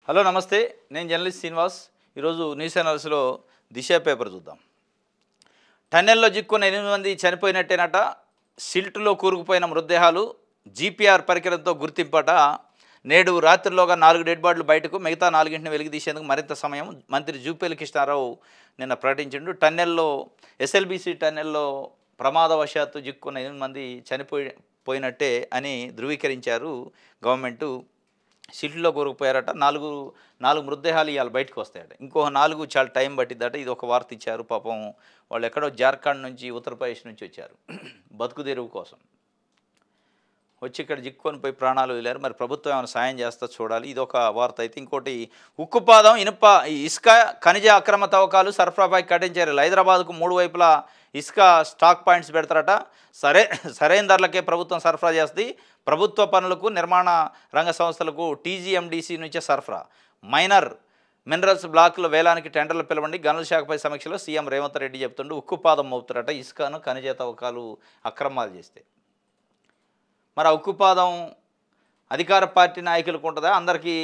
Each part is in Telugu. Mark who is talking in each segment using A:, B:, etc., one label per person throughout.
A: హలో నమస్తే, నేను జర్నలిస్ట్ శ్రీనివాస్. ఈరోజు న్యూస్ అనాలిసిస్లో దిశ పేపర్ చూద్దాం. టన్నెల్లో చిక్కుకున్న 8 మంది చనిపోయినట్టేనట. సిల్ట్లో కూరుకుపోయిన మృతదేహాలు జీపీఆర్ పరికరంతో గుర్తింపట. నేడు రాత్రిలోగా 4 డెడ్ బాడీలు బయటకు, మిగతా 4ంటిని వెలికి తీసేందుకు మరింత సమయం మంత్రి జూపల్లి కృష్ణారావు నిన్న ప్రకటించిండు. టన్నెల్లో ఎస్ఎల్బీసీ టన్నెల్లో ప్రమాదవశాత్తు చిక్కుకున్న 8 మంది చనిపోయినట్టే అని ధృవీకరించారు గవర్నమెంటు. సిల్ట్లో కూరుకుపోయారట. నాలుగు మృతదేహాలు ఇవాళ బయటకు వస్తాయట. ఇంకో 4 చాలా టైం పట్టిద్దట. ఇది ఒక వార్త ఇచ్చారు. పాపం వాళ్ళు ఎక్కడో జార్ఖండ్ నుంచి, ఉత్తరప్రదేశ్ నుంచి వచ్చారు బతుకు తెరువు కోసం. వచ్చి ఇక్కడ చిక్కుకొని పోయి ప్రాణాలు వదిలారు. మరి ప్రభుత్వం ఏమైనా సాయం చేస్తా చూడాలి. ఇది ఒక వార్త అయితే. ఇంకోటి, ఉక్కుపాదం ఇసుక ఖనిజ అక్రమ తవ్వకాలు సరఫరాపై కఠిన చర్యలు. హైదరాబాద్కు 3 వైపులా ఇసుక స్టాక్ పాయింట్స్ పెడతారట. సరైన ధరలకే ప్రభుత్వం సరఫరా చేస్తుంది. ప్రభుత్వ పనులకు, నిర్మాణ రంగ సంస్థలకు టీజీఎండీసీ నుంచే సరఫరా. మైనర్ మినరల్స్ బ్లాకుల వేలానికి టెండర్లు పిలవండి. గనుల శాఖపై సమీక్షలో సీఎం రేవంత్ రెడ్డి చెప్తుండు. ఉక్కుపాదం మోపుతారట ఇసుకను ఖనిజ తవ్వకాలు అక్రమాలు చేస్తే. మరి ఆ ఉక్కుపాదం అధికార పార్టీ నాయకులకు ఉంటుందా, అందరికీ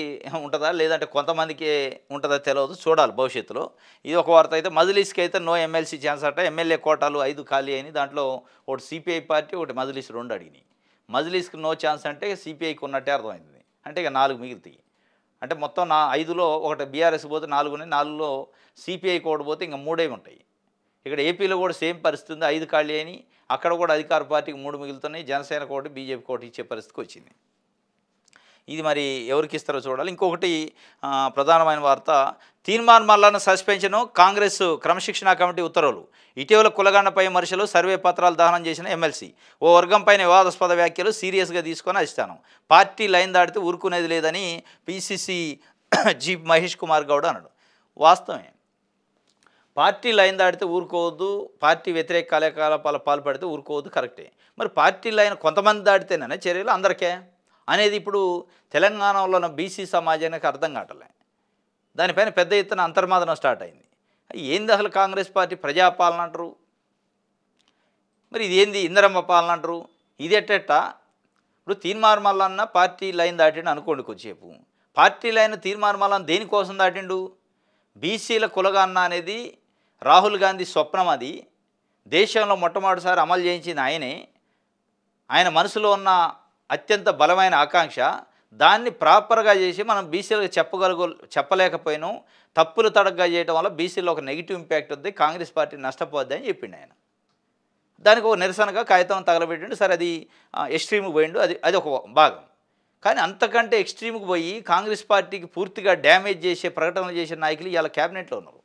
A: ఉంటుందా, లేదంటే కొంతమందికి ఉంటుందా తెలియదు, చూడాలి భవిష్యత్తులో. ఇది ఒక వార్త అయితే. మజ్లిస్కి అయితే నో ఎమ్మెల్సీ ఛాన్స్ అట. ఎమ్మెల్యే కోటాలు 5 ఖాళీ అయినాయి. దాంట్లో ఒకటి సిపిఐ పార్టీ, ఒకటి మజ్లిస్ 2 అడిగినాయి. మజ్లిస్కి నో ఛాన్స్ అంటే సిపిఐకి ఉన్నట్టే అర్థమైంది. అంటే ఇక 4 మిగులుతాయి. అంటే మొత్తం 5లో ఒకటి బీఆర్ఎస్ పోతే 4 ఉన్నాయి. 4లో సిపిఐకి ఒకటి పోతే ఇంకా 3 ఉంటాయి. ఇక్కడ ఏపీలో కూడా సేమ్ పరిస్థితి ఉంది. 5 ఖాళీ అయినాయి. అక్కడ కూడా అధికార పార్టీకి 3 మిగులుతున్నాయి. జనసేనకు ఒకటి, బీజేపీకి ఒకటి ఇచ్చే పరిస్థితికి వచ్చింది. ఇది మరి ఎవరికి ఇస్తారో చూడాలి. ఇంకొకటి ప్రధానమైన వార్త, తీర్మాన్ మల్లన్న సస్పెన్షను, కాంగ్రెస్ క్రమశిక్షణా కమిటీ ఉత్తర్వులు. ఇటీవల కులగండపై విమర్శలు, సర్వే పత్రాలు దహనం చేసిన ఎమ్మెల్సీ. ఓ వర్గంపైన వివాదాస్పద వ్యాఖ్యలు సీరియస్గా తీసుకొని అధిష్టానం. పార్టీ లైన్ దాటితే ఊరుకునేది లేదని పిసిసి చీఫ్ మహేష్ కుమార్ గౌడ్ అన్నాడు. వాస్తవమే, పార్టీ లైన్ దాటితే ఊరుకోవద్దు, పార్టీ వ్యతిరేక కార్యకలాపాల పాల్పడితే ఊరుకోవద్దు, కరెక్టే. మరి పార్టీ లైన్ కొంతమంది దాటితేనే చర్యలు అందరికే అనేది ఇప్పుడు తెలంగాణలో ఉన్న బీసీ సమాజానికి అర్థం కావట్లే. దానిపైన పెద్ద ఎత్తున అంతర్మాదనం స్టార్ట్ అయింది. ఏంది అసలు కాంగ్రెస్ పార్టీ ప్రజాపాలన అంటారు, మరి ఇది ఏంది ఇందిరమ్మ పాలన అంటారు, ఇది ఎట్టెట్టా? ఇప్పుడు తీర్మాన్ మల్లన్న పార్టీ లైన్ దాటిండు అనుకోండి కొద్దిసేపు. పార్టీ లైన్ తీర్మాన్ మల్లన్న దేనికోసం దాటిండు? బీసీల కులగన్న అనేది రాహుల్ గాంధీ స్వప్నం. అది దేశంలో మొట్టమొదటిసారి అమలు చేయించింది ఆయనే. ఆయన మనసులో ఉన్న అత్యంత బలమైన ఆకాంక్ష. దాన్ని ప్రాపర్గా చేసి మనం బీసీలకు చెప్పలేకపోయినాం. తప్పులు తడగ్గా చేయడం వల్ల బీసీలో ఒక నెగిటివ్ ఇంపాక్ట్ ఉంది, కాంగ్రెస్ పార్టీ నష్టపోద్ది అని చెప్పిండు ఆయన. దానికి ఒక నిరసనగా కాగితం తగలబెట్టిండు. సరే, అది ఎక్స్ట్రీమ్కి పోయిండు, అది ఒక భాగం. కానీ అంతకంటే ఎక్స్ట్రీమ్కి పోయి కాంగ్రెస్ పార్టీకి పూర్తిగా డ్యామేజ్ చేసే ప్రకటనలు చేసే నాయకులు ఇలా క్యాబినెట్లో ఉన్నారు.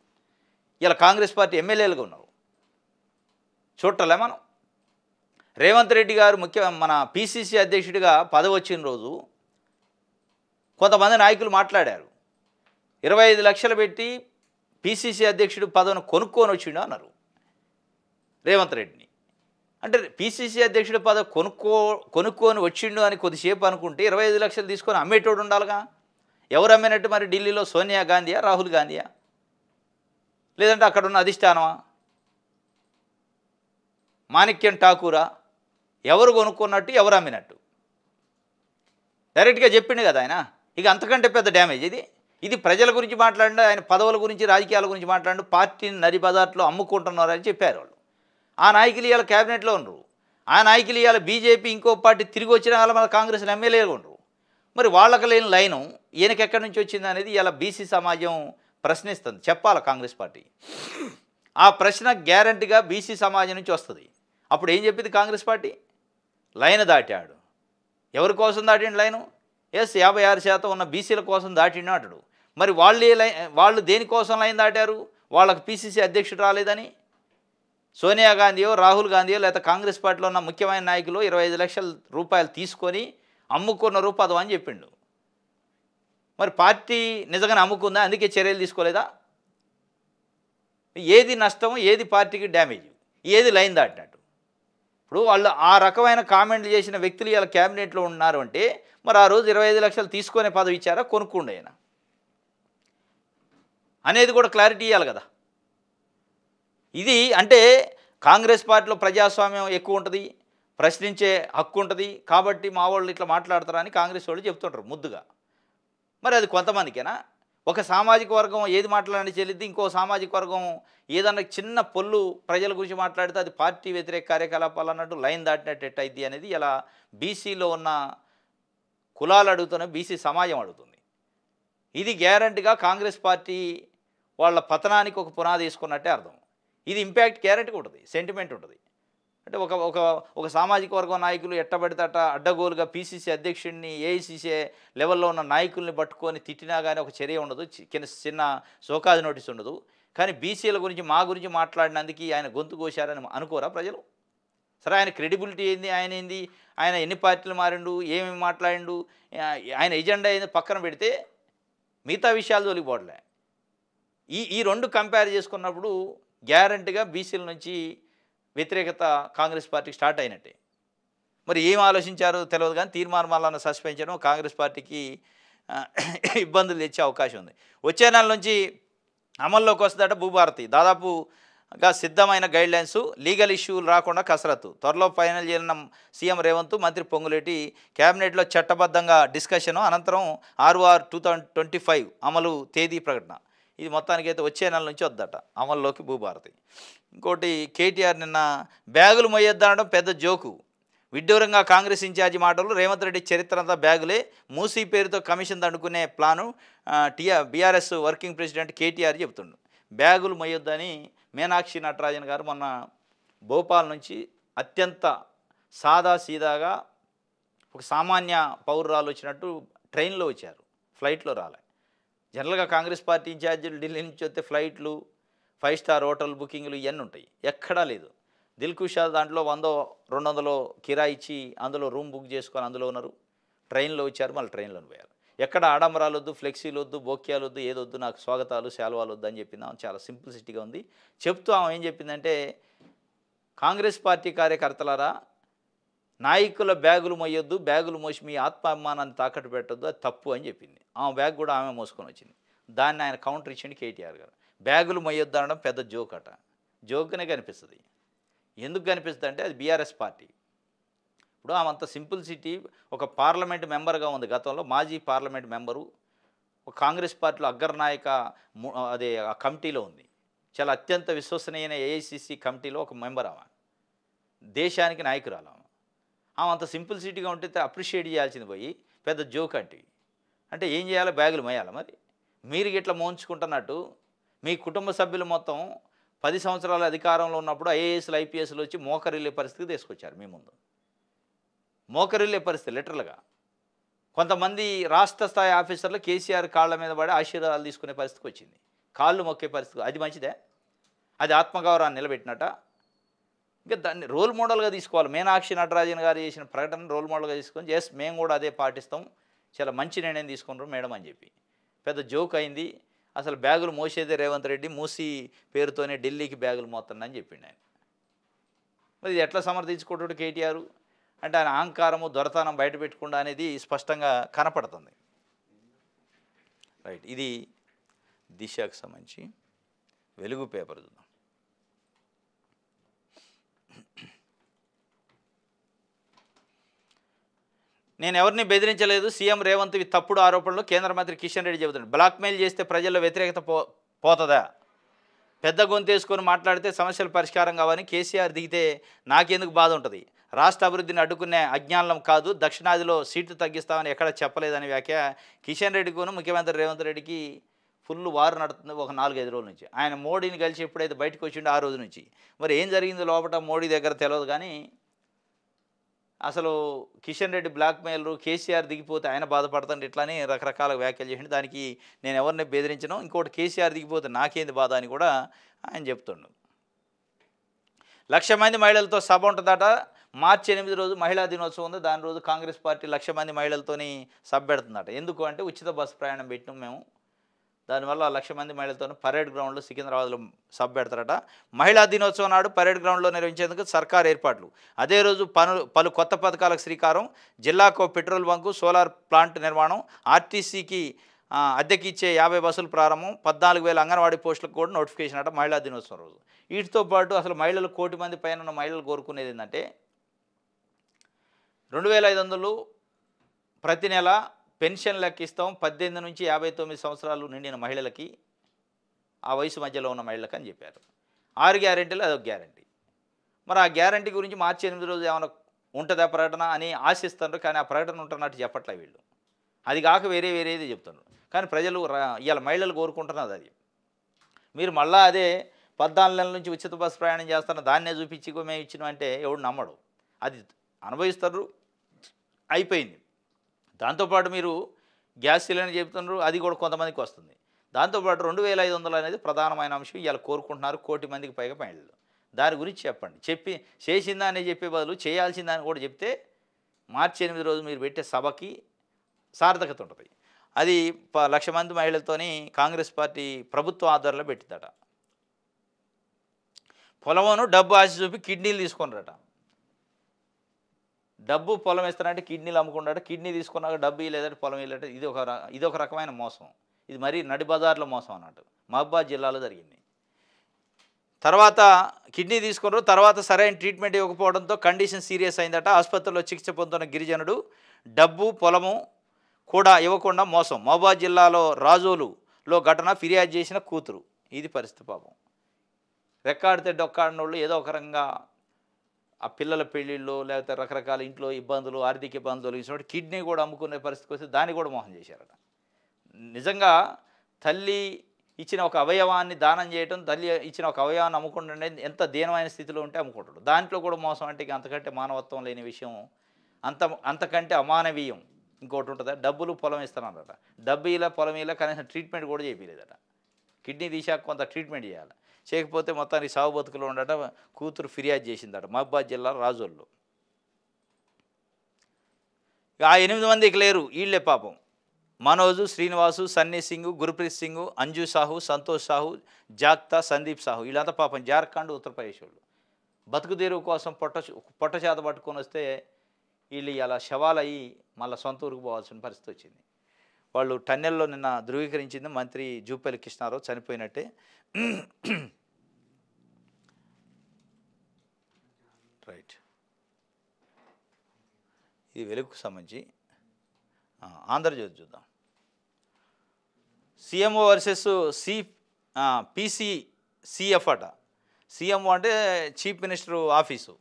A: ఇలా కాంగ్రెస్ పార్టీ ఎమ్మెల్యేలుగా ఉన్నారు. చూడలే మనం. రేవంత్ రెడ్డి గారు మన పిసిసి అధ్యక్షుడిగా పదవి వచ్చిన రోజు కొంతమంది నాయకులు మాట్లాడారు. 25 లక్షలు పెట్టి పిసిసి అధ్యక్షుడు పదవిని కొనుక్కొని వచ్చిండు అన్నారు రేవంత్ రెడ్డిని. అంటే పిసిసి అధ్యక్షుడి పదవి కొనుక్కొని వచ్చిండు అని కొద్దిసేపు అనుకుంటే 25 లక్షలు తీసుకొని అమ్మేటోడు ఉండాలిగా. ఎవరు అమ్మినట్టు మరి? ఢిల్లీలో సోనియా గాంధీయా, రాహుల్ గాంధీయా, లేదంటే అక్కడున్న అధిష్టానమా, మాణిక్యం ఠాకూరా? ఎవరు కొనుక్కున్నట్టు, ఎవరు అమ్మినట్టు డైరెక్ట్గా చెప్పిండు కదా ఆయన. ఇక అంతకంటే పెద్ద డ్యామేజ్ ఇది ప్రజల గురించి మాట్లాడండి, ఆయన పదవుల గురించి, రాజకీయాల గురించి మాట్లాడండి. పార్టీని నడి బజార్లో అమ్ముకుంటున్నారని చెప్పారు వాళ్ళు. ఆ నాయకులు ఇవాళ క్యాబినెట్లో ఉండరు. ఆ నాయకులు ఇవాళ బీజేపీ ఇంకో పార్టీ తిరిగి వచ్చిన వాళ్ళ మన కాంగ్రెస్లో ఎమ్మెల్యేలు ఉండరు. మరి వాళ్ళకి లేని లైను ఈయనకి ఎక్కడి నుంచి వచ్చింది అనేది ఇలా బీసీ సమాజం ప్రశ్నిస్తుంది. చెప్పాలి కాంగ్రెస్ పార్టీ. ఆ ప్రశ్న గ్యారంటీగా బీసీ సమాజం నుంచి వస్తుంది. అప్పుడు ఏం చెప్పింది కాంగ్రెస్ పార్టీ? లైన్ దాటాడు. ఎవరి కోసం దాటిండు లైను? 56% ఉన్న బీసీల కోసం దాటిండు అంటాడు. మరి వాళ్ళు దేనికోసం లైన్ దాటారు? వాళ్ళకి పిసిసి అధ్యక్షుడు రాలేదని సోనియా గాంధీయో, రాహుల్ గాంధీయో, లేకపోతే కాంగ్రెస్ పార్టీలో ఉన్న ముఖ్యమైన నాయకులు 25 లక్షల రూపాయలు తీసుకొని అమ్ముకున్నారు పదవి అని చెప్పిండు. మరి పార్టీ నిజంగానే అమ్ముకుందా? అందుకే చర్యలు తీసుకోలేదా? ఏది నష్టం, ఏది పార్టీకి డ్యామేజ్, ఏది లైన్ దాటినట్టు? ఇప్పుడు వాళ్ళు ఆ రకమైన కామెంట్లు చేసిన వ్యక్తులు ఇలా క్యాబినెట్లో ఉన్నారు అంటే మరి ఆ రోజు 25 లక్షలు తీసుకునే పదవి ఇచ్చారా, కొనుక్కుండే ఆయన అనేది కూడా క్లారిటీ ఇవ్వాలి కదా. ఇది అంటే కాంగ్రెస్ పార్టీలో ప్రజాస్వామ్యం ఎక్కువ ఉంటుంది, ప్రశ్నించే హక్కు ఉంటుంది కాబట్టి మా వాళ్ళు ఇట్లా మాట్లాడతారని కాంగ్రెస్ వాళ్ళు చెప్తుంటారు ముద్దుగా. మరి అది కొంతమందికేనా? ఒక సామాజిక వర్గం ఏది మాట్లాడి చెల్లిద్ది, ఇంకో సామాజిక వర్గం ఏదన్నా చిన్న పొల్లు ప్రజల గురించి మాట్లాడితే అది పార్టీ వ్యతిరేక కార్యకలాపాలు అన్నట్టు లైన్ దాటినట్టు ఎట్టయిద్ది అనేది ఇలా బీసీలో ఉన్న కులాలు అడుగుతున్న బీసీ సమాజం అడుగుతుంది. ఇది గ్యారంటీగా కాంగ్రెస్ పార్టీ వాళ్ళ పతనానికి ఒక పునాది వేసుకున్నట్టే అర్థం. ఇది ఇంపాక్ట్ గ్యారంటీగా ఉంటుంది, సెంటిమెంట్ ఉంటుంది. అంటే ఒక ఒక ఒక సామాజిక వర్గం నాయకులు ఎట్టబడితే అట్ట అడ్డగోలుగా పీసీసీ అధ్యక్షుడిని, ఏఐసీసీ లెవెల్లో ఉన్న నాయకుల్ని పట్టుకొని తిట్టినా కానీ ఒక చర్య ఉండదు, చిన్న సోకాజ్ నోటీస్ ఉండదు. కానీ బీసీల గురించి మా గురించి మాట్లాడినందుకు ఆయన గొంతు కోశారని అనుకోరా ప్రజలు? సరే, ఆయన క్రెడిబిలిటీ ఏంది, ఆయన ఏంది, ఆయన ఎన్ని పార్టీలు మారిండు, ఏమేమి మాట్లాడిండు, ఆయన ఎజెండా ఏంది పక్కన పెడితే మిగతా విషయాలు తొలిపోవట్లే. ఈ రెండు కంపేర్ చేసుకున్నప్పుడు గ్యారంటీగా బీసీల నుంచి వ్యతిరేకత కాంగ్రెస్ పార్టీకి స్టార్ట్ అయినట్టే. మరి ఏం ఆలోచించారో తెలియదు కానీ తీర్మానం వల్ల సస్పెండ్ చేయడం కాంగ్రెస్ పార్టీకి ఇబ్బందులు తెచ్చే అవకాశం ఉంది. వచ్చే నెల నుంచి అమల్లోకి వస్తుందట భూభారతి. దాదాపుగా సిద్ధమైన గైడ్లైన్స్, లీగల్ ఇష్యూలు రాకుండా కసరత్తు. త్వరలో ఫైనల్ చేయనున్న సీఎం రేవంత్, మంత్రి పొంగులేటి. క్యాబినెట్లో చట్టబద్ధంగా డిస్కషను, అనంతరం 6/6/2025 అమలు తేదీ ప్రకటన. ఇది మొత్తానికైతే వచ్చే నెల నుంచి వద్దట అమల్లోకి భూభారతి. ఇంకోటి, కేటీఆర్ నిన్న బ్యాగులు మొయ్యొద్దనడం పెద్ద జోకు. విడ్డూరంగా కాంగ్రెస్ ఇన్ఛార్జి మాటలు. రేవంత్ రెడ్డి చరిత్ర అంతా బ్యాగులే, మూసీ పేరుతో కమిషన్ దండుకునే plan BRS working president KTR చెబుతుండు. బ్యాగులు మొయ్యొద్దని మీనాక్షి నటరాజన్ గారు మొన్న భోపాల్ నుంచి అత్యంత సాదాసీదాగా ఒక సామాన్య పౌరురాలు వచ్చినట్టు ట్రైన్లో వచ్చారు, ఫ్లైట్లో రాలే. జనరల్గా కాంగ్రెస్ పార్టీ ఇన్ఛార్జీలు ఢిల్లీ నుంచి వస్తే ఫ్లైట్లు, 5 స్టార్ హోటల్ బుకింగ్లు ఇవన్నీ ఉంటాయి. ఎక్కడా లేదు. దిల్కుషా దాంట్లో 100-200 కిరాయి ఇచ్చి అందులో రూమ్ బుక్ చేసుకొని అందులో ఉన్నారు. ట్రైన్లో వచ్చారు, మళ్ళీ ట్రైన్లో పోయారు. ఎక్కడ ఆడంబరాలు వద్దు, ఫ్లెక్సీలు వద్దు, బోక్యాలు వద్దు, ఏదొద్దు, నాకు స్వాగతాలు శాలువాలు వద్దు అని చెప్పింది. ఆమె చాలా సింప్లిసిటీగా ఉంది. చెప్తూ ఆమె ఏం చెప్పిందంటే, కాంగ్రెస్ పార్టీ కార్యకర్తలారా, నాయకుల బ్యాగులు మోయొద్దు, బ్యాగులు మోసి మీ ఆత్మాభిమానాన్ని తాకట్టు పెట్టొద్దు, అది తప్పు అని చెప్పింది. ఆమె బ్యాగ్ కూడా ఆమె మోసుకొని వచ్చింది. దాన్ని ఆయన కౌంటర్ ఇచ్చింది కేటీఆర్ గారు. బ్యాగులు మొయ్యొద్దు అనడం పెద్ద జోక్ అట. జోక్గానే కనిపిస్తుంది. ఎందుకు కనిపిస్తుంది అంటే అది బీఆర్ఎస్ పార్టీ. ఇప్పుడు ఆమె అంత సింప్లిసిటీ, ఒక పార్లమెంట్ మెంబర్గా ఉంది, గతంలో మాజీ పార్లమెంట్ మెంబరు, ఒక కాంగ్రెస్ పార్టీలో అగ్రనాయక అదే ఆ కమిటీలో ఉంది, చాలా అత్యంత విశ్వసనీయమైన ఏఐసిసి కమిటీలో ఒక మెంబర్. ఆమె దేశానికి నాయకురాలు. ఆమె అంత సింప్లిసిటీగా ఉంటే అప్రిషియేట్ చేయాల్సింది పోయి పెద్ద జోక్ అంటే ఏం చేయాలి? బ్యాగులు మోయాలి. మరి మీరు ఇట్లా మోంచుకుంటున్నట్టు మీ కుటుంబ సభ్యులు మొత్తం 10 సంవత్సరాల అధికారంలో ఉన్నప్పుడు ఐఏఎస్లు, ఐపీఎస్లు వచ్చి మోకరిల్లే పరిస్థితి తీసుకొచ్చారు మీ ముందు. మోకరిల్లే పరిస్థితి లిటరల్గా. కొంతమంది రాష్ట్ర స్థాయి ఆఫీసర్లు కేసీఆర్ కాళ్ళ మీద పడి ఆశీర్వాదాలు తీసుకునే పరిస్థితికి వచ్చింది, కాళ్ళు మొక్కే పరిస్థితి. అది మంచిదే? అది ఆత్మగౌరవాన్ని నిలబెట్టినట్ట? ఇంకా దాన్ని రోల్ మోడల్గా తీసుకోవాలి. మీనాక్షి నటరాజన్ గారు చేసిన ప్రకటన రోల్ మోడల్గా తీసుకొని, ఎస్ మేము కూడా అదే పాటిస్తాం, చాలా మంచి నిర్ణయం తీసుకుంటారు మేడం అని చెప్పి పెద్ద జోక్ అయింది. అసలు బ్యాగులు మోసేదే రేవంత్ రెడ్డి, మూసీ పేరుతోనే ఢిల్లీకి బ్యాగులు మోస్తుందని చెప్పిండు ఆయన. మరి ఇది ఎట్లా సమర్థించుకుంటాడు కేటీఆర్? అంటే ఆయన అహంకారము, దొరతనం బయట పెట్టుకుండా అనేది స్పష్టంగా కనపడుతుంది. రైట్, ఇది దిశకు సంబంధించి వెలుగు పేపర్ చూద్దాం. నేను ఎవరిని బెదిరించలేదు, సీఎం రేవంత్ తప్పుడు ఆరోపణలు కేంద్ర మంత్రి కిషన్ రెడ్డి చెబుతున్నాడు. బ్లాక్మెయిల్ చేస్తే ప్రజల్లో వ్యతిరేకత పోతుందా? పెద్ద గొంతేసుకొని మాట్లాడితే సమస్యలు పరిష్కారం కావని కేసీఆర్ దిగితే నాకెందుకు బాధ ఉంటుంది? రాష్ట్ర అభివృద్ధిని అడ్డుకునే అజ్ఞానం కాదు, దక్షిణాదిలో సీట్లు తగ్గిస్తామని ఎక్కడ చెప్పలేదని వ్యాఖ్య కిషన్ రెడ్డికును ముఖ్యమంత్రి రేవంత్ రెడ్డికి ఫుల్ వారు నడుతుంది ఒక 4-5 రోజుల నుంచి. ఆయన మోడీని కలిసి ఎప్పుడైతే బయటకు వచ్చిండో ఆ రోజు నుంచి మరి ఏం జరిగిందో లోపల మోడీ దగ్గర తెలియదు. కానీ అసలు కిషన్ రెడ్డి బ్లాక్మెయిలరు, కేసీఆర్ దిగిపోతే ఆయన బాధపడుతుంటే ఇట్లానే రకరకాల వ్యాఖ్యలు చేసిండు. దానికి నేను ఎవరిని బెదిరించను, ఇంకోటి కేసీఆర్ దిగిపోతే నాకేంది బాధ అని కూడా ఆయన చెప్తుండు. 1,00,000 మంది మహిళలతో సభ ఉంటుందట. మార్చి 8 రోజు మహిళా దినోత్సవం ఉంది. దాని రోజు కాంగ్రెస్ పార్టీ 1,00,000 మంది మహిళలతోని సభ పెడుతుందట. ఎందుకు అంటే ఉచిత బస్సు ప్రయాణం పెట్టినాం మేము, దానివల్ల 1,00,000 మంది మహిళలతో పరేడ్ గ్రౌండ్లో సికింద్రాబాద్లో సభ పెడతారట. మహిళా దినోత్సవం నాడు పరేడ్ గ్రౌండ్లో నిర్వహించేందుకు సర్కార్ ఏర్పాట్లు. అదే రోజు పలు కొత్త పథకాలకు శ్రీకారం. జిల్లాకు పెట్రోల్ బంకు, సోలార్ ప్లాంట్ నిర్మాణం, ఆర్టీసీకి అద్దెకిచ్చే 50 బస్సులు ప్రారంభం, 14,000 అంగన్వాడీ పోస్టులకు కూడా నోటిఫికేషన్ అట మహిళా దినోత్సవం రోజు. వీటితో పాటు అసలు మహిళలు 1 కోటి మంది పైన ఉన్న మహిళలు కోరుకునేది ఏంటంటే 2,500 ప్రతి నెల పెన్షన్ లెక్కిస్తాం 18 నుంచి 59 సంవత్సరాలు నిండిన మహిళలకి, ఆ వయసు మధ్యలో ఉన్న మహిళలకు అని చెప్పారు. 6 గ్యారెంటీలు అదొక గ్యారెంటీ. మరి ఆ గ్యారెంటీ గురించి మార్చి 8 రోజు ఏమైనా ఉంటుందా ప్రకటన అని ఆశిస్తున్నారు. కానీ ఆ ప్రకటన ఉంటున్నట్టు చెప్పట్లే వీళ్ళు. అది కాక వేరేది చెప్తున్నారు. కానీ ప్రజలు ఇవాళ మహిళలు కోరుకుంటున్నది అది. మీరు మళ్ళా అదే 14 నెలల నుంచి ఉచిత బస్సు ప్రయాణం చేస్తున్న దాన్నే చూపించి మేము ఇచ్చినామంటే ఎవడు నమ్మడు. అది అనుభవిస్తారు, అయిపోయింది. దాంతోపాటు మీరు గ్యాస్ సిలిండర్ చెప్తున్నారు, అది కూడా కొంతమందికి వస్తుంది. దాంతోపాటు 2500 అనేది ప్రధానమైన అంశం. ఇవాళ కోరుకుంటున్నారు 1 కోటి మందికి పైగా మహిళలు. దాని గురించి చెప్పండి. చేసిందాన్ని చెప్పే బదులు చేయాల్సిందని కూడా చెప్తే మార్చి 8 రోజు మీరు పెట్టే సభకి సార్థకత ఉంటుంది. అది 1,00,000 మంది మహిళలతోని కాంగ్రెస్ పార్టీ ప్రభుత్వ ఆధ్వర్యంలో పెట్టిందట. పొలమును డబ్బు ఆశ చూపి కిడ్నీలు తీసుకున్నారట. డబ్బు పొలం ఇస్తారంటే కిడ్నీలు అమ్ముకున్నాడు. కిడ్నీ తీసుకున్నాక డబ్బు ఇవ్వలేదంటే పొలం ఇవ్వలేదంటే ఇది ఒక రకమైన మోసం. ఇది మరీ నడి బజార్లో మోసం అన్నట్టు. మహబూబాబాద్ జిల్లాలో జరిగింది. తర్వాత కిడ్నీ తీసుకున్నారు. తర్వాత సరైన ట్రీట్మెంట్ ఇవ్వకపోవడంతో కండిషన్ సీరియస్ అయిందట. ఆసుపత్రిలో చికిత్స పొందుతున్న గిరిజనుడు డబ్బు పొలము కూడా ఇవ్వకుండా మోసం. మహబూబాబాద్ జిల్లాలో రాజోలులో ఘటన, ఫిర్యాదు చేసిన కూతురు. ఇది పరిస్థితి పాపం. రెక్కాడితే డొక్కాడినోళ్ళు ఏదో ఒక రకంగా ఆ పిల్లల పెళ్ళిళ్ళు లేకపోతే రకరకాల ఇంట్లో ఇబ్బందులు, ఆర్థిక ఇబ్బందులు ఇచ్చినప్పుడు కిడ్నీ కూడా అమ్ముకునే పరిస్థితికి వస్తే దాన్ని కూడా మోసం చేశారట. నిజంగా తల్లి ఇచ్చిన ఒక అవయవాన్ని దానం చేయటం, తల్లి ఇచ్చిన ఒక అవయవాన్ని అమ్ముకుంటుండే ఎంత దీనమైన స్థితిలో ఉంటే అమ్ముకుంటాడు. దాంట్లో కూడా మోసం అంటే ఇక అంతకంటే మానవత్వం లేని విషయం, అంతకంటే అమానవీయం ఇంకోటి ఉంటుందా? డబ్బులు పొలం ఇస్తానన్నట. డబ్బు ఇలా పొలం ఇలా కనీసం ట్రీట్మెంట్ కూడా చేయలేదట. కిడ్నీ తీసాక కొంత ట్రీట్మెంట్ చేయాలి. చేయకపోతే మొత్తానికి సాగు బతుకులో ఉండట. కూతురు ఫిర్యాదు చేసిందట మహబూబాబాద్ జిల్లా రాజోల్లో. ఆ 8 మందికి లేరు, వీళ్ళే పాపం. మనోజు, శ్రీనివాసు, సన్నీ సింగ్, గురుప్రీత్ సింగ్, అంజు సాహు, సంతోష్ సాహు, జాక్తా, సందీప్ సాహు, వీళ్ళంతా పాపం జార్ఖండ్, ఉత్తరప్రదేశ్ వాళ్ళు. బతుకు తెరువు కోసం పొట్ట చేత పట్టుకొని వస్తే వీళ్ళు ఇలా శవాలు అయ్యి మళ్ళీ సొంత ఊరికి పోవాల్సిన పరిస్థితి వచ్చింది. వాళ్ళు టన్నెల్లో నిన్న ధృవీకరించింది మంత్రి జూపల్లి కృష్ణారావు చనిపోయినట్టే. రైట్, ఇది వెలుగుకు సంబంధించి. ఆంధ్రజ్యోతి చూద్దాం. సీఎంఓ వర్సెస్ పీసీసీఎఫ్ అట. సీఎంఓ అంటే చీఫ్ మినిస్టర్ ఆఫీసు,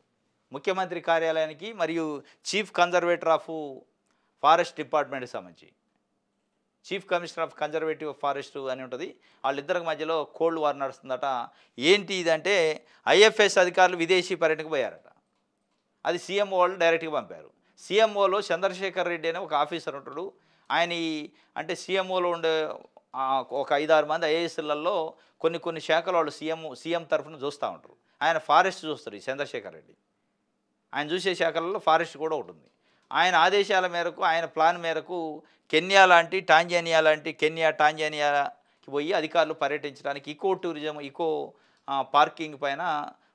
A: ముఖ్యమంత్రి కార్యాలయానికి మరియు చీఫ్ కన్జర్వేటర్ ఆఫ్ ఫారెస్ట్ డిపార్ట్మెంట్కి సంబంధించి. Chief commissioner of conservative forest అని ఉంటుంది. వాళ్ళిద్దరికి మధ్యలో కోల్డ్ వార్ నడుస్తుందట. ఏంటి ఇదంటే ఐఎఫ్ఎస్ అధికారులు విదేశీ పర్యటనకు పోయారట. అది సీఎంఓ వాళ్ళు డైరెక్ట్గా పంపారు. సీఎంఓలో చంద్రశేఖర్ రెడ్డి అనే ఒక ఆఫీసర్ ఉంటాడు. ఆయన అంటే సీఎంఓలో ఉండే ఒక 5-6 మంది ఐఏఎస్లలో కొన్ని శాఖల వాళ్ళు సీఎం తరఫున చూస్తూ ఉంటారు. ఆయన ఫారెస్ట్ చూస్తారు. ఈ చంద్రశేఖర్ రెడ్డి ఆయన చూసే శాఖలలో ఫారెస్ట్ కూడా ఉంటుంది. ఆయన ఆదేశాల మేరకు, ఆయన ప్లాన్ మేరకు కెన్యా లాంటి, టాంజానియాకి పోయి అధికారులు పర్యటించడానికి ఈకో టూరిజం, ఈకో పార్కింగ్ పైన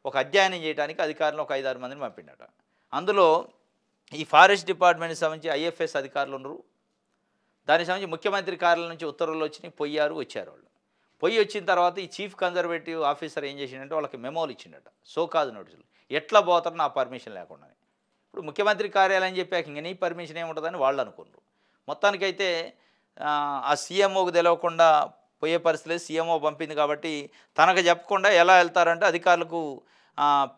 A: ఒక అధ్యయనం చేయడానికి అధికారులు ఒక 5-6 మందిని పంపిండట. అందులో ఈ ఫారెస్ట్ డిపార్ట్మెంట్కి సంబంధించి ఐఎఫ్ఎస్ అధికారులు ఉన్నారు. దానికి సంబంధించి ముఖ్యమంత్రి కార్యాలయం నుంచి ఉత్తర్వులు వచ్చినాయి. వచ్చారు వాళ్ళు. వచ్చిన తర్వాత ఈ చీఫ్ కన్జర్వేటివ్ ఆఫీసర్ ఏం చేసిండంటే వాళ్ళకి మెమోలు ఇచ్చిండట, సోకాజ్ నోటీసులు. ఎట్లా పోతారు నా పర్మిషన్ లేకుండా. ఇప్పుడు ముఖ్యమంత్రి కార్యాలయం చెప్పాక ఇంక నీ పర్మిషన్ ఏముంటుందని వాళ్ళు అనుకున్నారు. మొత్తానికైతే ఆ సీఎంఓకి తెలియకుండా పోయే పరిస్థితి లేదు. సీఎంఓ పంపింది కాబట్టి తనకు చెప్పకుండా ఎలా వెళ్తారంటే అధికారులకు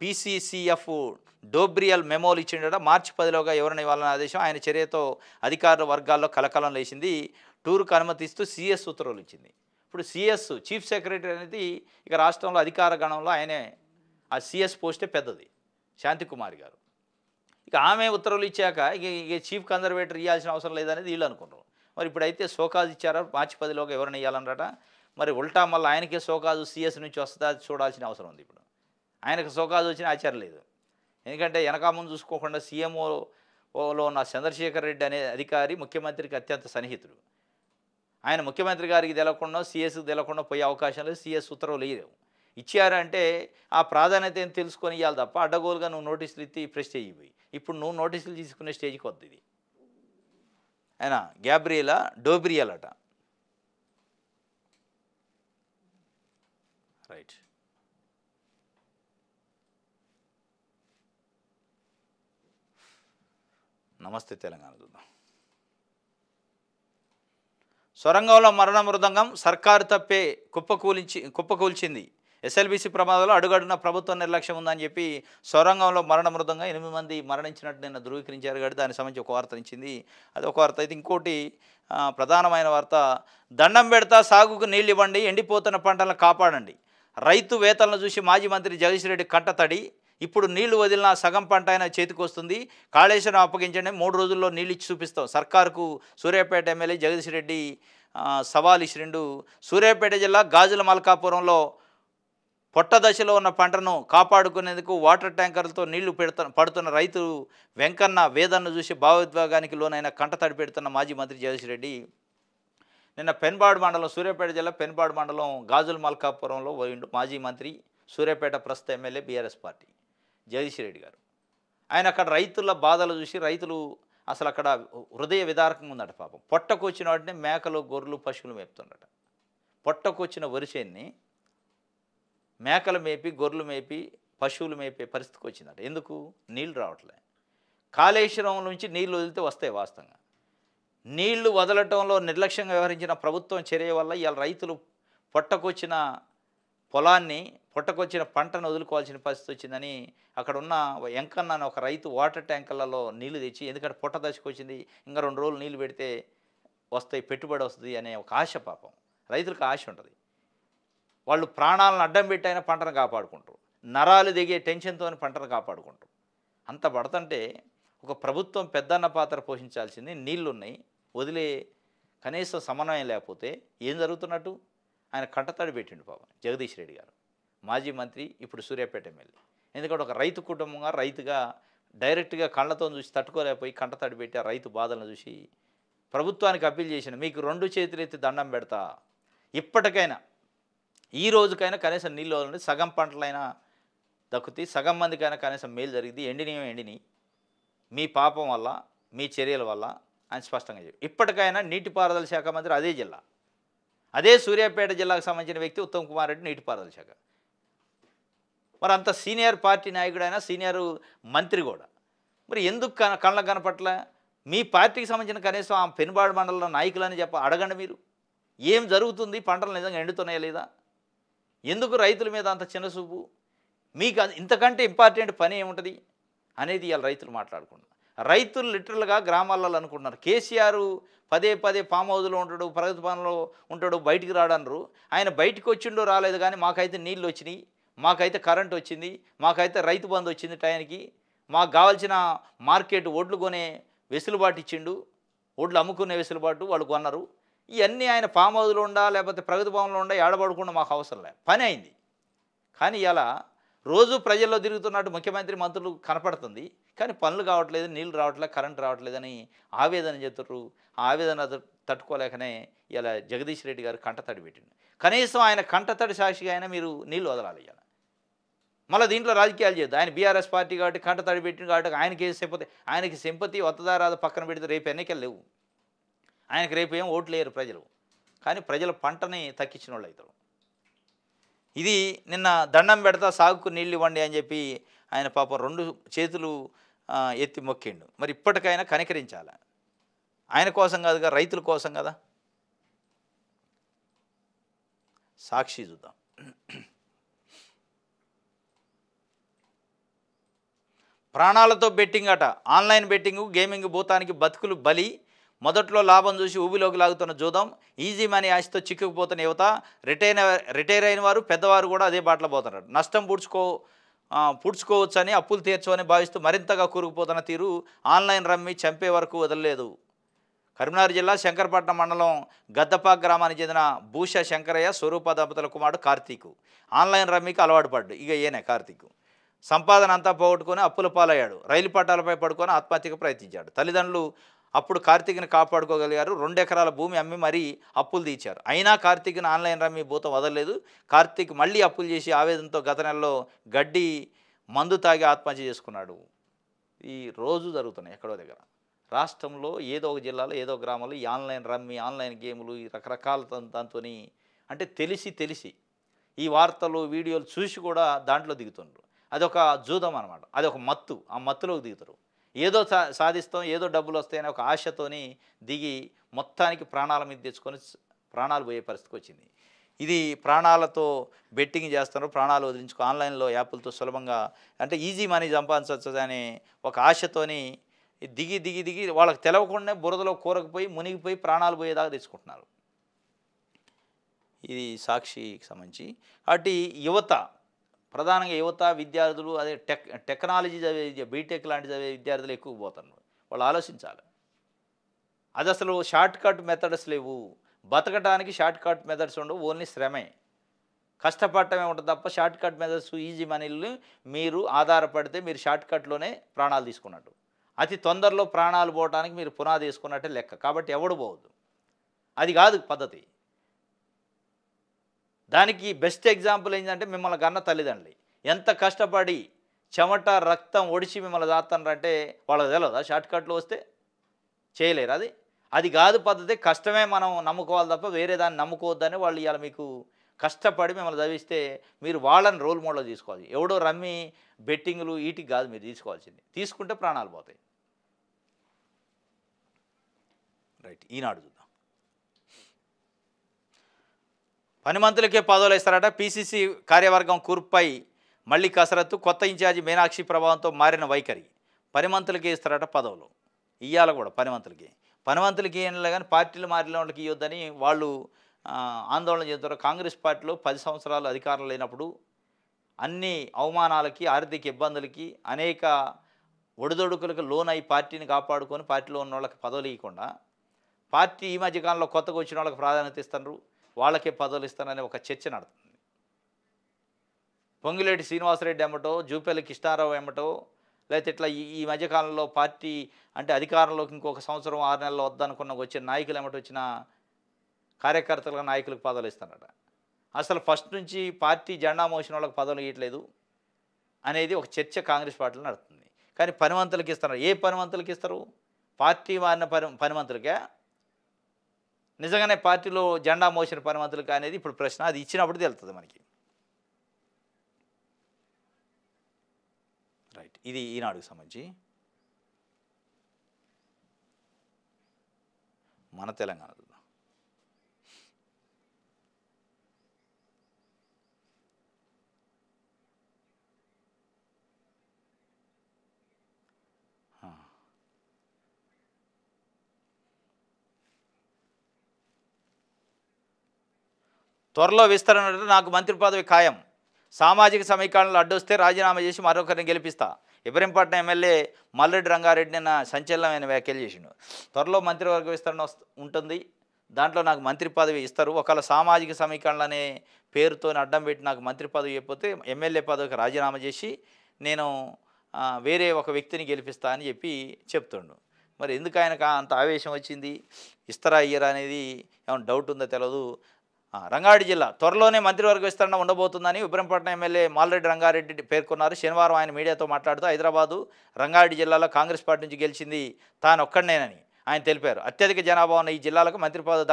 A: పీసీసీఎఫ్ డోబ్రియల్ మెమోలు ఇచ్చిండట. మార్చి 10లోగా ఎవరిని ఇవ్వాలనే ఆదేశం. ఆయన చర్యతో అధికారుల వర్గాల్లో కలకలం లేచింది. టూర్కు అనుమతిస్తూ సీఎస్ ఉత్తర్వులు ఇచ్చింది. ఇప్పుడు సీఎస్ చీఫ్ సెక్రటరీ అనేది ఇక రాష్ట్రంలో అధికార గణంలో ఆయనే. ఆ సీఎస్ పోస్టే పెద్దది, శాంతికుమారి గారు. ఇక ఆమె ఉత్తర్వులు ఇచ్చాక ఇక చీఫ్ కన్జర్వేటర్ ఇవ్వాల్సిన అవసరం లేదనేది వీళ్ళు అనుకున్నారు. మరి ఇప్పుడైతే సోకాజ్ ఇచ్చారా, మార్చి 10లోగా ఎవరిని ఇవ్వాలన్నట. మరి ఉల్టా మళ్ళీ ఆయనకే సోకాజు సీఎస్ నుంచి వస్తుందా చూడాల్సిన అవసరం ఉంది. ఇప్పుడు ఆయనకు సోకాజు వచ్చిన ఆచారం లేదు. ఎందుకంటే వెనక ముందు చూసుకోకుండా సీఎంఓలో ఉన్న చంద్రశేఖర్ రెడ్డి అనే అధికారి ముఖ్యమంత్రికి అత్యంత సన్నిహితుడు. ఆయన ముఖ్యమంత్రి గారికి తెలకుండా, సీఎస్కి తెలకుండా పోయే అవకాశం లేదు. సీఎస్ ఉత్తర్వులు ఇచ్చారంటే ఆ ప్రాధాన్యత ఏం తెలుసుకొని ఇవ్వాలి తప్ప అడ్డగోలుగా నువ్వు నోటీసులు ఇచ్చి ప్రెస్టేజ్ పోయి ఇప్పుడు నువ్వు నోటీసులు తీసుకునే స్టేజ్కి వద్దు. ఇది ఆయన గ్యాబ్రియలా డోబ్రియల్ అట. రైట్, నమస్తే తెలంగాణ చూద్దాం. సొరంగంలో మరణ మృదంగం సర్కారు తప్పే కుప్పకూల్చింది. ఎస్ఎల్బీసీ ప్రమాదంలో అడుగడుగున ప్రభుత్వం నిర్లక్ష్యం ఉందని చెప్పి సొరంగంలో మరణ మృదంగం 8 మంది మరణించినట్టు నిన్న ధృవీకరించారు కాబట్టి దానికి సంబంధించి ఒక వార్త ఇచ్చింది. అది ఒక వార్త. అయితే ఇంకోటి ప్రధానమైన వార్త, దండం పెడతా సాగుకు నీళ్ళు ఇవ్వండి, ఎండిపోతున్న పంటలను కాపాడండి. రైతు వేతలను చూసి మాజీ మంత్రి జగదీష్ రెడ్డి కంటతడి. ఇప్పుడు నీళ్లు వదిలిన సగం పంట అయినా చేతికి వస్తుంది. కాళేశ్వరం అప్పగించండి, 3 రోజుల్లో నీళ్ళు ఇచ్చి చూపిస్తాం. సర్కారుకు సూర్యాపేట ఎమ్మెల్యే జగదీష్ రెడ్డి సవాల్ ఇచ్చిరిండు. సూర్యాపేట జిల్లా గాజుల మల్కాపురంలో పొట్ట దశలో ఉన్న పంటను కాపాడుకునేందుకు వాటర్ ట్యాంకర్లతో నీళ్లు పడుతున్న రైతు వెంకన్న వేదన్ను చూసి భావోద్వేగానికి లోనైన కంటతడి పెడుతున్న మాజీ మంత్రి జగదీష్ రెడ్డి నిన్న పెన్బాడు మండలం, సూర్యాపేట జిల్లా పెన్బాడు మండలం గాజుల మల్కాపురంలో పోయిండు మాజీ మంత్రి, సూర్యాపేట ప్రస్తుత MLA BRS party Jagadish Reddy గారు. ఆయన అక్కడ రైతుల బాధలు చూసి రైతులు అసలు అక్కడ హృదయ విదారకంగా ఉందట. పాపం పొట్టకు వచ్చిన వాటిని మేకలు, గొర్రెలు, పశువులు మేపుతుండట. పొట్టకు వచ్చిన వరిసేన్ని మేకలు మేపి, గొర్రెలు మేపి, పశువులు మేపే పరిస్థితికి వచ్చిందట. ఎందుకు? నీళ్లు రావట్లే. కాళేశ్వరం నుంచి నీళ్లు వదిలితే వస్తాయి వాస్తవంగా. నీళ్లు వదలటంలో నిర్లక్ష్యంగా వ్యవహరించిన ప్రభుత్వం చర్య వల్ల ఇవాళ రైతులు పొట్టకొచ్చిన పొలాన్ని, పొట్టకొచ్చిన పంటను వదులుకోవాల్సిన పరిస్థితి వచ్చిందని అక్కడ ఉన్న వెంకన్న అనే ఒక రైతు వాటర్ ట్యాంకర్లలో నీళ్లు తెచ్చి, ఎందుకంటే పొట్ట దశకు వచ్చింది, ఇంకా 2 రోజులు నీళ్లు పెడితే వస్తాయి, పెట్టుబడి వస్తుంది అనే ఒక ఆశ. పాపం రైతులకు ఆశ ఉంటుంది. వాళ్ళు ప్రాణాలను అడ్డం పెట్టైనా పంటను కాపాడుకుంటారు, నరాలు దిగే టెన్షన్తో పంటను కాపాడుకుంటారు. అంత పడుతుంటే ఒక ప్రభుత్వం పెద్దన్న పాత్ర పోషించాల్సింది. నీళ్లున్నాయి, వదిలే కనీసం సమన్వయం లేకపోతే ఏం జరుగుతున్నట్టు? ఆయన కంటతడి పెట్టిండు పాపం జగదీష్ రెడ్డి గారు, మాజీ మంత్రి, ఇప్పుడు సూర్యాపేట ఎమ్మెల్యే. ఎందుకంటే ఒక రైతు కుటుంబంగా, రైతుగా డైరెక్ట్గా కళ్ళతో చూసి తట్టుకోలేకపోయి కంటతడి పెట్టి ఆ రైతు బాధలను చూసి ప్రభుత్వానికి అప్పీల్ చేసిన, మీకు 2 చేతులు ఎత్తి దండం పెడతా, ఇప్పటికైనా ఈ రోజుకైనా కనీసం నీళ్ళు వదలండి, సగం పంటలైనా దక్కుతాయి, సగం మందికైనా కనీసం మేలు జరిగింది. ఎండిని మీ పాపం వల్ల, మీ చర్యల వల్ల అని స్పష్టంగా చెప్పి, ఇప్పటికైనా నీటిపారుదల శాఖ మంత్రి అదే జిల్లా, అదే సూర్యాపేట జిల్లాకు సంబంధించిన వ్యక్తి ఉత్తమ్ కుమార్ రెడ్డి, నీటిపారుదల శాఖ. మరి అంత సీనియర్ పార్టీ నాయకుడైనా, సీనియర్ మంత్రి కూడా మరి ఎందుకు కళ్ళకు కనపట్ల? మీ పార్టీకి సంబంధించిన కనీసం ఆ పెనుబాడు మండలంలో నాయకులని అడగండి మీరు. ఏం జరుగుతుంది? పంటలు నిజంగా ఎండుతున్నాయా లేదా? ఎందుకు రైతుల మీద అంత చిన్నచూపు? మీకు ఇంతకంటే ఇంపార్టెంట్ పని ఏముంటుంది అనేది ఇవాళ రైతులు మాట్లాడుకుంటున్నారు. రైతులు లిటరల్గా గ్రామాలలో అనుకుంటున్నారు, కేసీఆర్ పదే ఫామ్ హౌస్లో ఉంటాడు, ప్రగతి భవన్లో ఉంటాడు, బయటికి రాడన్నారు. ఆయన బయటికి వచ్చిండో రాలేదు కానీ మాకైతే నీళ్ళు వచ్చినాయి, మాకైతే కరెంట్ వచ్చింది, మాకైతే రైతు బంధు వచ్చింది టైంకి, మాకు కావాల్సిన మార్కెట్ ఒడ్లు కొనే వెసులుబాటు ఇచ్చిండు, ఒడ్లు అమ్ముకునే వెసులుబాటు వాళ్ళు కొన్నారు. ఇవన్నీ ఆయన ఫామ్ హౌస్లో ఉండా లేకపోతే ప్రగతి భవన్లో ఉండా ఏడబడకుండా మాకు అవసరం లేదు, పని అయింది. కానీ ఇలా రోజు ప్రజల్లో తిరుగుతున్నట్టు ముఖ్యమంత్రి, మంత్రులు కనపడుతుంది, కానీ పనులు కావట్లేదు, నీళ్ళు రావట్లేదు, కరెంట్ రావట్లేదని ఆవేదన చెప్తారు. ఆ ఆవేదన తట్టుకోలేకనే ఇలా జగదీష్ రెడ్డి గారు కంటతడి పెట్టిండు. కనీసం ఆయన కంటతడి సాక్షిగా అయినా మీరు నీళ్ళు వదలాలి. ఇలా మళ్ళీ దీంట్లో రాజకీయాలు చేయొద్దు. ఆయన బీఆర్ఎస్ పార్టీ కాబట్టి కంటతడి పెట్టింది కాబట్టి ఆయనకి సింపతి వత్తదా రాదు పక్కన పెడితే రేపు ఎన్నికలు లేవు, ఆయనకి రేపు ఏం ఓట్లు లేరు ప్రజలు, కానీ ప్రజల పంటని తక్కించిన వాళ్ళు అవుతారు. ఇది నిన్న దండం పెడతా సాగుకు నీళ్ళు ఇవ్వండి అని చెప్పి ఆయన పాపం 2 చేతులు ఎత్తి మొక్కిండు. మరి ఇప్పటికైనా కనికరించాలి. ఆయన కోసం కాదుగా, రైతుల కోసం కదా. సాక్షి చూద్దాం. ప్రాణాలతో బెట్టింగ్ అట, ఆన్లైన్ బెట్టింగ్, గేమింగ్ భూతానికి బతుకులు బలి, మొదట్లో లాభం చూసి ఊబిలోకి లాగుతున్న జూదం, ఈజీ మనీ ఆశతో చిక్కుకుపోతున్న యువత, రిటైర్ అయిన వారు, పెద్దవారు కూడా అదే బాటలో పోతున్నారు. నష్టం పూడ్చుకోవచ్చని, అప్పులు తీర్చమని భావిస్తూ మరింతగా కూరుకుపోతున్న తీరు ఆన్లైన్ రమ్మి చంపే వరకు వదలలేదు. కరీంనగర్ జిల్లా శంకరపట్నం మండలం గద్దపాక్ గ్రామానికి చెందిన భూష శంకరయ్య, స్వరూప దంపతుల కుమారుడు కార్తీకు ఆన్లైన్ రమ్మికి అలవాటు పడ్డు. ఇక ఈయనే కార్తీకు సంపాదన అంతా పోగొట్టుకొని అప్పుల పాలయ్యాడు. రైలు పట్టాలపై పడుకొని ఆత్మహత్యకు ప్రయత్నించాడు. తల్లిదండ్రులు అప్పుడు కార్తీక్ని కాపాడుకోగలిగారు. 2 ఎకరాల భూమి అమ్మి మరీ అప్పులు తీర్చారు. అయినా కార్తీక్ని ఆన్లైన్ రమ్మి భూతం వదలలేదు. కార్తీక్ మళ్ళీ అప్పులు చేసి ఆవేదనతో గత నెలలో గడ్డి మందు తాగి ఆత్మహత్య చేసుకున్నాడు. ఈ రోజు జరుగుతున్నాయి ఎక్కడో దగ్గర రాష్ట్రంలో, ఏదో ఒక జిల్లాలో, ఏదో గ్రామంలో ఈ ఆన్లైన్ రమ్మి, ఆన్లైన్ గేములు, ఈ రకరకాల దాంతో అంటే తెలిసి ఈ వార్తలు, వీడియోలు చూసి కూడా దాంట్లో దిగుతుండ్రు. అదొక జూదం అనమాట, అదొక మత్తు. ఆ మత్తులోకి దిగుతారు. ఏదో సాధిస్తాం, ఏదో డబ్బులు వస్తాయనే ఒక ఆశతోని దిగి మొత్తానికి ప్రాణాల మీద తెచ్చుకొని ప్రాణాలు పోయే పరిస్థితికి వచ్చింది. ఇది ప్రాణాలతో బెట్టింగ్ చేస్తున్నారు, ప్రాణాలు వదిలించుకో ఆన్లైన్లో యాప్లతో సులభంగా అంటే ఈజీ మనీ సంపాదించవచ్చు అనే ఒక ఆశతోని దిగి దిగి దిగి వాళ్ళకి తెలవకుండానే బురదలో కూరకుపోయి మునిగిపోయి ప్రాణాలు పోయేదాకా తెచ్చుకుంటున్నారు. ఇది సాక్షికి సంబంధించి. కాబట్టి యువత, ప్రధానంగా యువత విద్యార్థులు అదే టెక్నాలజీ చదివే బీటెక్ లాంటి చదివే విద్యార్థులు ఎక్కువ పోతున్నారు. వాళ్ళు ఆలోచించాలి. అది అసలు షార్ట్ కట్ మెథడ్స్ లేవు. బతకడానికి షార్ట్ కట్ మెథడ్స్ ఉండవు, ఓన్లీ శ్రమే, కష్టపడటమే ఉంటుంది తప్ప షార్ట్ కట్ మెథడ్స్ ఈజీ మనీలు మీరు ఆధారపడితే మీరు షార్ట్ కట్లోనే ప్రాణాలు తీసుకున్నట్టు. అతి తొందరలో ప్రాణాలు పోవడానికి మీరు పునాది వేసుకున్నట్టే లెక్క. కాబట్టి ఎవడు పోవద్దు, అది కాదు పద్ధతి. దానికి బెస్ట్ ఎగ్జాంపుల్ ఏంటంటే మిమ్మల్ని కన్న తల్లిదండ్రులు ఎంత కష్టపడి చెమట రక్తం ఒడిచి మిమ్మల్ని దాస్తారంటే వాళ్ళకి తెలియదా షార్ట్ కట్లో వస్తే చేయలేరు. అది కాదు పద్ధతి. కష్టమే మనం నమ్ముకోవాలి తప్ప వేరే దాన్ని నమ్ముకోవద్దని వాళ్ళు ఇవాళ మీకు కష్టపడి మిమ్మల్ని చదివిస్తే మీరు వాళ్ళని రోల్ మోడల్ తీసుకోవాలి. ఎవడో రమ్మి బెట్టింగ్లు వీటికి కాదు మీరు తీసుకోవాల్సింది. తీసుకుంటే ప్రాణాలు పోతాయి. రైట్, ఈనాడు చూద్దాం. పని మంత్రులకే పదవులు ఇస్తారట. పీసీసీ కార్యవర్గం కూర్పుపై మళ్ళీ కసరత్తు. కొత్త ఇన్ఛార్జి మీనాక్షి ప్రభావంతో మారిన వైఖరి. పని మంత్రులకే ఇస్తారట పదవులు. ఇయ్యాల కూడా పని మంత్రులకి ఏం లేదు కానీ పార్టీలు మారిన వాళ్ళకి ఇవ్వద్దని వాళ్ళు ఆందోళన చెందుతారు. కాంగ్రెస్ పార్టీలో 10 సంవత్సరాలు అధికారం లేనప్పుడు అన్ని అవమానాలకి, ఆర్థిక ఇబ్బందులకి, అనేక ఒడిదొడుకులకు లోనై పార్టీని కాపాడుకొని పార్టీలో ఉన్న వాళ్ళకి పదవులు ఇవ్వకుండా పార్టీ ఈ మధ్యకాలంలో కొత్తగా వచ్చిన వాళ్ళకి ప్రాధాన్యత ఇస్తున్నారు, వాళ్ళకే పదవులు ఇస్తానని ఒక చర్చ నడుతుంది. పొంగిలేటి శ్రీనివాసరెడ్డి ఎమ్మటో, జూపల్లి కృష్ణారావు ఎమ్మటో, లేకపోతే ఇట్లా ఈ మధ్యకాలంలో పార్టీ అంటే అధికారంలోకి ఇంకొక సంవత్సరం 6 నెలలు వద్దనుకున్న వచ్చిన నాయకులు ఎమ్మటి వచ్చిన కార్యకర్తలకు నాయకులకు పదవులు ఇస్తారట. అసలు ఫస్ట్ నుంచి పార్టీ జెండా మోసిన వాళ్ళకి పదవులు ఇవ్వట్లేదు అనేది ఒక చర్చ కాంగ్రెస్ పార్టీలో నడుస్తుంది. కానీ పని మంత్రులకి ఇస్తున్నారు. ఏ పని మంత్రులకి ఇస్తారు? పార్టీ మారిన పని మంత్రులకే, నిజంగానే పార్టీలో జెండా మోసిన పని మంత్రులకి అనేది ఇప్పుడు ప్రశ్న. అది ఇచ్చినప్పుడు తెలుస్తుంది మనకి. రైట్, ఇది ఈనాడుకు సంబంధించి. మన తెలంగాణ చూద్దాం. త్వరలో విస్తరణ, నాకు మంత్రి పదవి ఖాయం. సామాజిక సమీకరణలు అడ్డొస్తే రాజీనామా చేసి మరొకరిని గెలిపిస్తా. ఇబ్రహీంపట్నం ఎమ్మెల్యే మల్లెడ్డి రంగారెడ్డి నిన్న సంచలనమైన వ్యాఖ్యలు చేసిండు. త్వరలో మంత్రివర్గ విస్తరణ ఉంటుంది, దాంట్లో నాకు మంత్రి పదవి ఇస్తారు. ఒకవేళ సామాజిక సమీకరణలు అనే పేరుతో అడ్డం పెట్టి నాకు మంత్రి పదవి ఇవ్వకపోతే ఎమ్మెల్యే పదవికి రాజీనామా చేసి నేను వేరే ఒక వ్యక్తిని గెలిపిస్తా అని చెప్తుండు. మరి ఎందుకు ఆయనకు అంత ఆవేశం వచ్చింది, ఇస్తారా ఇయ్యరా అనేది ఏమైనా డౌట్ ఉందో తెలియదు. రంగారెడ్డి జిల్లా త్వరలోనే మంత్రివర్గ విస్తరణ ఉండబోతుందని ఇబ్రహీంపట్నం ఎమ్మెల్యే మల్లెడ్డి రంగారెడ్డి పేర్కొన్నారు. శనివారం ఆయన మీడియాతో మాట్లాడుతూ హైదరాబాదు, రంగారెడ్డి జిల్లాలో కాంగ్రెస్ పార్టీ నుంచి గెలిచింది తాను ఒక్కడనేనని ఆయన తెలిపారు. అత్యధిక జనాభా ఉన్న ఈ జిల్లాలకు మంత్రి పదవి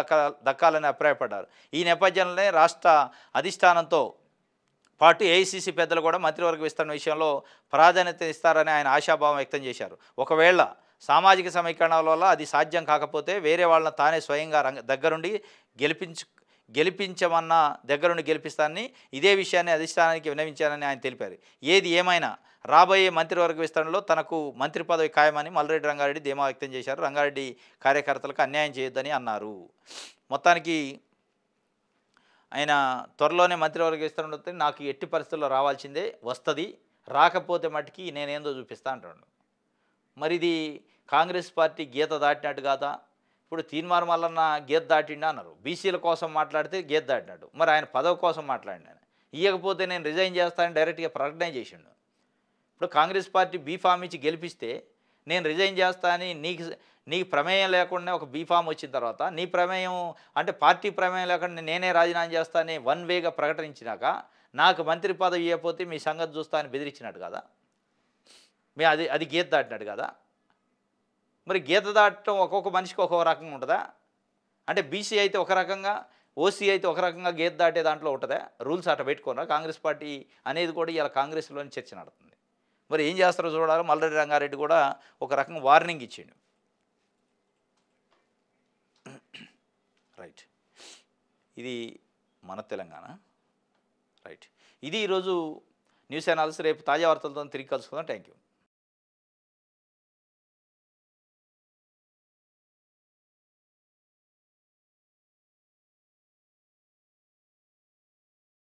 A: దక్కాలని అభిప్రాయపడ్డారు. ఈ నేపథ్యంలోనే రాష్ట్ర అధిష్టానంతో పాటు ఏఐసీసీ పెద్దలు కూడా మంత్రివర్గ విస్తరణ విషయంలో ప్రాధాన్యత ఇస్తారని ఆయన ఆశాభావం వ్యక్తం చేశారు. ఒకవేళ సామాజిక సమీకరణల వల్ల అది సాధ్యం కాకపోతే వేరే వాళ్ళని తానే స్వయంగా దగ్గరుండి గెలిపించమన్న దగ్గరుండి గెలిపిస్తానని ఇదే విషయాన్ని అధిష్టానానికి విన్నవించానని ఆయన తెలిపారు. ఏది ఏమైనా రాబోయే మంత్రివర్గ విస్తరణలో తనకు మంత్రి పదవి ఖాయమని మల్లెడ్డి రంగారెడ్డి ధీమా వ్యక్తం చేశారు. రంగారెడ్డి కార్యకర్తలకు అన్యాయం చేయొద్దని అన్నారు. మొత్తానికి ఆయన త్వరలోనే మంత్రివర్గ విస్తరణ వస్తే నాకు ఎట్టి పరిస్థితుల్లో రావాల్సిందే, వస్తుంది, రాకపోతే మటుకి నేనేందో చూపిస్తా అంటాడు. మరి ఇది కాంగ్రెస్ పార్టీ గీత దాటినట్టు కాదా? ఇప్పుడు తీన్మార్ మల్లన్న గీత దాటిండా అన్నారు. బీసీల కోసం మాట్లాడితే గీత దాటినాడు. మరి ఆయన పదవి కోసం మాట్లాడినా ఇవ్వకపోతే నేను రిజైన్ చేస్తానని డైరెక్ట్గా ప్రకటన చేసిండు. ఇప్పుడు కాంగ్రెస్ పార్టీ బీఫామ్ ఇచ్చి గెలిపిస్తే నేను రిజైన్ చేస్తా అని నీకు ప్రమేయం లేకుండా ఒక బీఫామ్ వచ్చిన తర్వాత నీ ప్రమేయం అంటే పార్టీ ప్రమేయం లేకుండా నేనే రాజీనామా చేస్తా అని వన్ వేగా ప్రకటించినాక నాకు మంత్రి పదవి ఇవ్వకపోతే మీ సంగతి చూస్తా అని బెదిరించినట్టు కదా, అది గీత దాటినట్టు కదా. మరి గీత దాటడం ఒక్కొక్క మనిషికి ఒక్కొక్క రకంగా ఉంటుందా? అంటే బీసీ అయితే ఒక రకంగా, ఓసీ అయితే ఒక రకంగా గీత దాటే దాంట్లో ఉంటుందా? రూల్స్ అట్లా పెట్టుకోరా కాంగ్రెస్ పార్టీ అనేది కూడా ఇలా కాంగ్రెస్లోని చర్చ నడుతుంది. మరి ఏం చేస్తారో చూడాలి. మల్రెడ్డి రంగారెడ్డి కూడా ఒక రకంగా వార్నింగ్ ఇచ్చిండు. రైట్, ఇది మన తెలంగాణ. రైట్, ఇది ఈరోజు న్యూస్ అనాలిసిస్. రేపు తాజా వార్తలతో తిరిగి కలుసుకుందాం. Thank you.